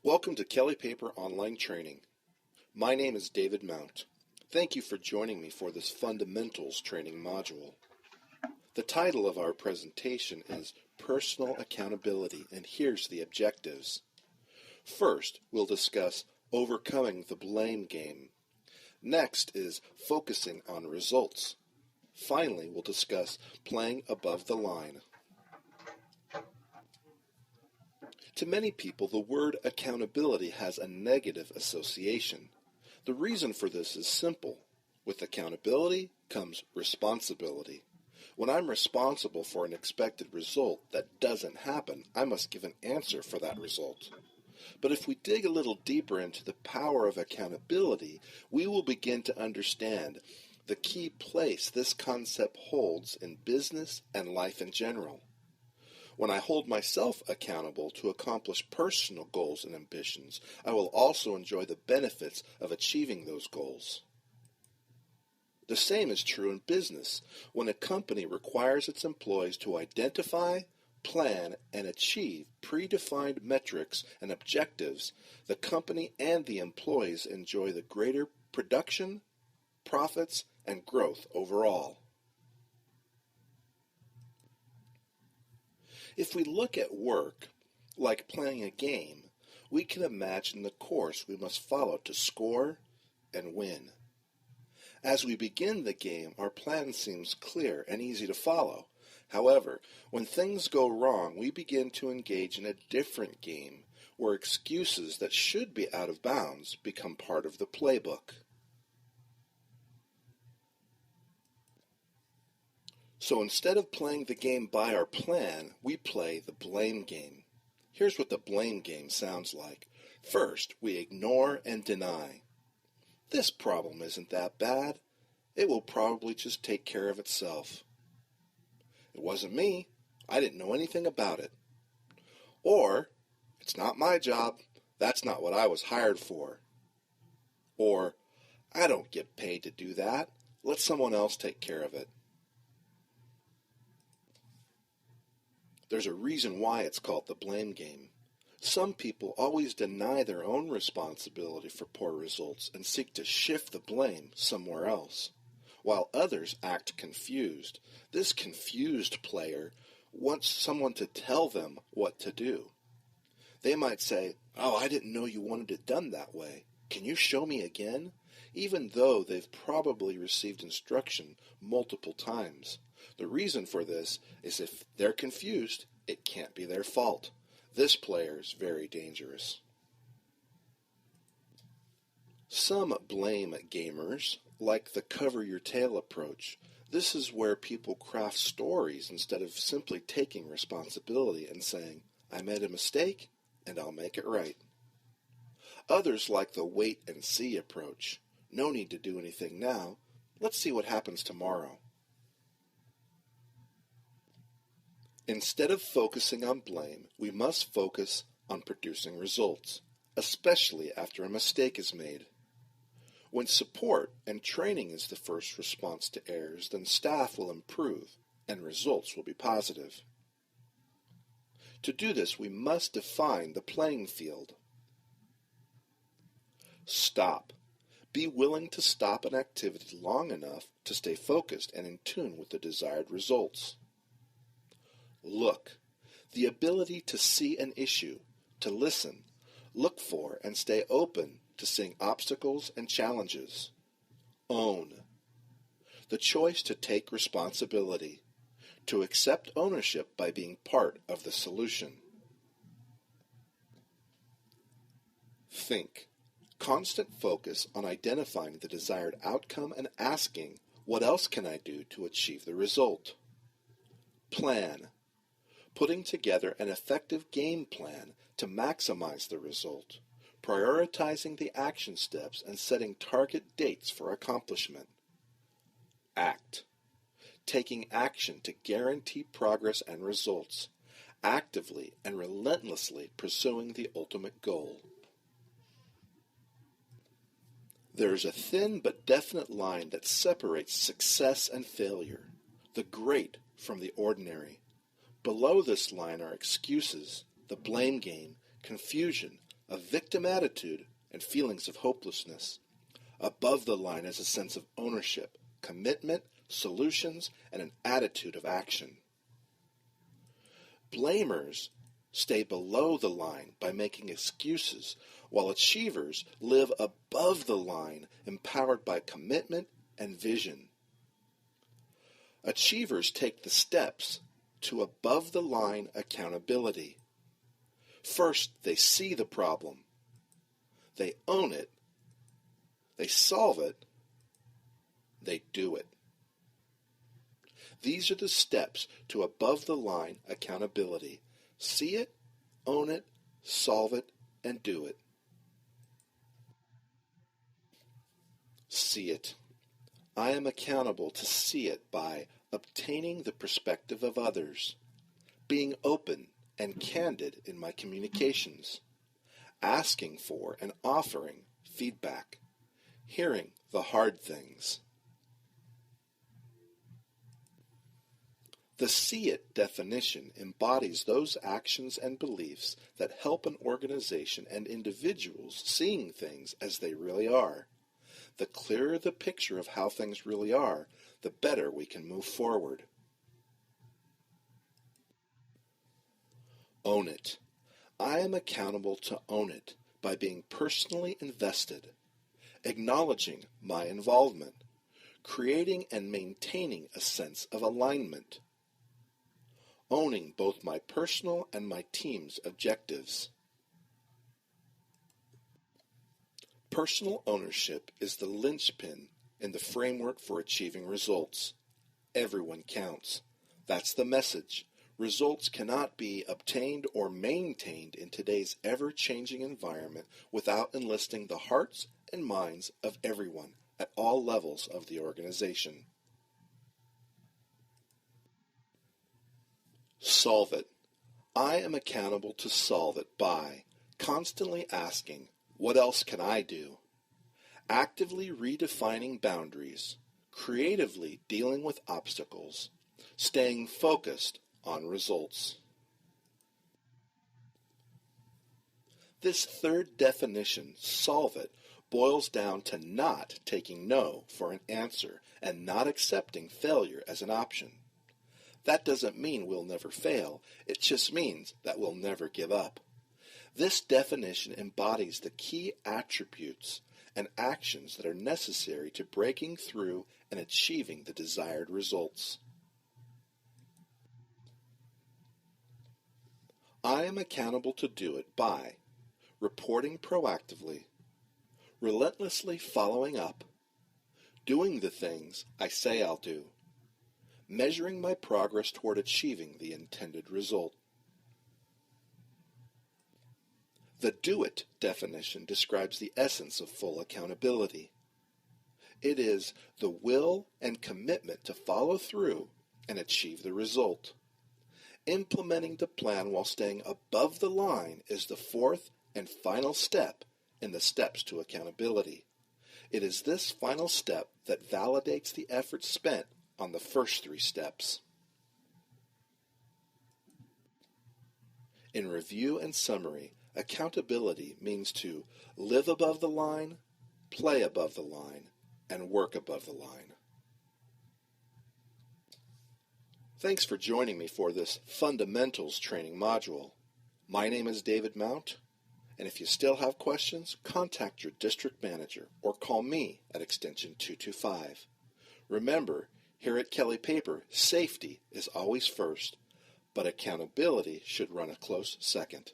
Welcome to Kelly Paper Online Training. My name is David Mount. Thank you for joining me for this Fundamentals training module. The title of our presentation is Personal Accountability, and here's the objectives. First, we'll discuss overcoming the blame game. Next is focusing on results. Finally, we'll discuss playing above the line. To many people, the word accountability has a negative association. The reason for this is simple. With accountability comes responsibility. When I'm responsible for an expected result that doesn't happen, I must give an answer for that result. But if we dig a little deeper into the power of accountability, we will begin to understand the key place this concept holds in business and life in general. When I hold myself accountable to accomplish personal goals and ambitions, I will also enjoy the benefits of achieving those goals. The same is true in business. When a company requires its employees to identify, plan, and achieve predefined metrics and objectives, the company and the employees enjoy the greater production, profits, and growth overall. If we look at work like playing a game, we can imagine the course we must follow to score and win. As we begin the game, our plan seems clear and easy to follow. However, when things go wrong, we begin to engage in a different game where excuses that should be out of bounds become part of the playbook. So instead of playing the game by our plan, we play the blame game. Here's what the blame game sounds like. First, we ignore and deny. This problem isn't that bad. It will probably just take care of itself. It wasn't me. I didn't know anything about it. Or, it's not my job. That's not what I was hired for. Or, I don't get paid to do that. Let someone else take care of it. There's a reason why it's called the blame game. Some people always deny their own responsibility for poor results and seek to shift the blame somewhere else, while others act confused. This confused player wants someone to tell them what to do. They might say, "Oh, I didn't know you wanted it done that way. Can you show me again?" Even though they've probably received instruction multiple times. The reason for this is if they're confused, it can't be their fault. This player is very dangerous. Some blame gamers like the cover your tail approach. This is where people craft stories instead of simply taking responsibility and saying, "I made a mistake and I'll make it right." Others like the wait and see approach. No need to do anything now. Let's see what happens tomorrow. Instead of focusing on blame, we must focus on producing results, especially after a mistake is made. When support and training is the first response to errors, then staff will improve and results will be positive. To do this, we must define the playing field. Stop. Be willing to stop an activity long enough to stay focused and in tune with the desired results. Look. The ability to see an issue, to listen, look for, and stay open to seeing obstacles and challenges. Own. The choice to take responsibility, to accept ownership by being part of the solution. Think. Constant focus on identifying the desired outcome and asking, what else can I do to achieve the result? Plan. Putting together an effective game plan to maximize the result, prioritizing the action steps and setting target dates for accomplishment. Act. Taking action to guarantee progress and results, actively and relentlessly pursuing the ultimate goal. There is a thin but definite line that separates success and failure, the great from the ordinary. Below this line are excuses, the blame game, confusion, a victim attitude, and feelings of hopelessness. Above the line is a sense of ownership, commitment, solutions, and an attitude of action. Blamers stay below the line by making excuses, while achievers live above the line, empowered by commitment and vision. Achievers take the steps to above-the-line accountability. First, they see the problem. They own it. They solve it. They do it. These are the steps to above-the-line accountability. See it, own it, solve it, and do it. See it. I am accountable to see it by obtaining the perspective of others, being open and candid in my communications, asking for and offering feedback, hearing the hard things. The See It definition embodies those actions and beliefs that help an organization and individuals seeing things as they really are. The clearer the picture of how things really are, the better we can move forward. Own it. I am accountable to own it by being personally invested, acknowledging my involvement, creating and maintaining a sense of alignment, owning both my personal and my team's objectives. Personal ownership is the linchpin in the framework for achieving results. Everyone counts. That's the message. Results cannot be obtained or maintained in today's ever-changing environment without enlisting the hearts and minds of everyone at all levels of the organization. Solve it. I am accountable to solve it by constantly asking, what else can I do? Actively redefining boundaries, creatively dealing with obstacles, staying focused on results. This third definition, solve it, boils down to not taking no for an answer and not accepting failure as an option. That doesn't mean we'll never fail. It just means that we'll never give up. This definition embodies the key attributes and actions that are necessary to breaking through and achieving the desired results. I am accountable to do it by reporting proactively, relentlessly following up, doing the things I say I'll do, measuring my progress toward achieving the intended result. The do it definition describes the essence of full accountability. It is the will and commitment to follow through and achieve the result. Implementing the plan while staying above the line is the fourth and final step in the steps to accountability. It is this final step that validates the effort spent on the first three steps. In review and summary, accountability means to live above the line, play above the line, and work above the line. Thanks for joining me for this Fundamentals training module. My name is David Mount, and if you still have questions, contact your district manager or call me at extension 225. Remember, here at Kelly Paper, safety is always first, but accountability should run a close second.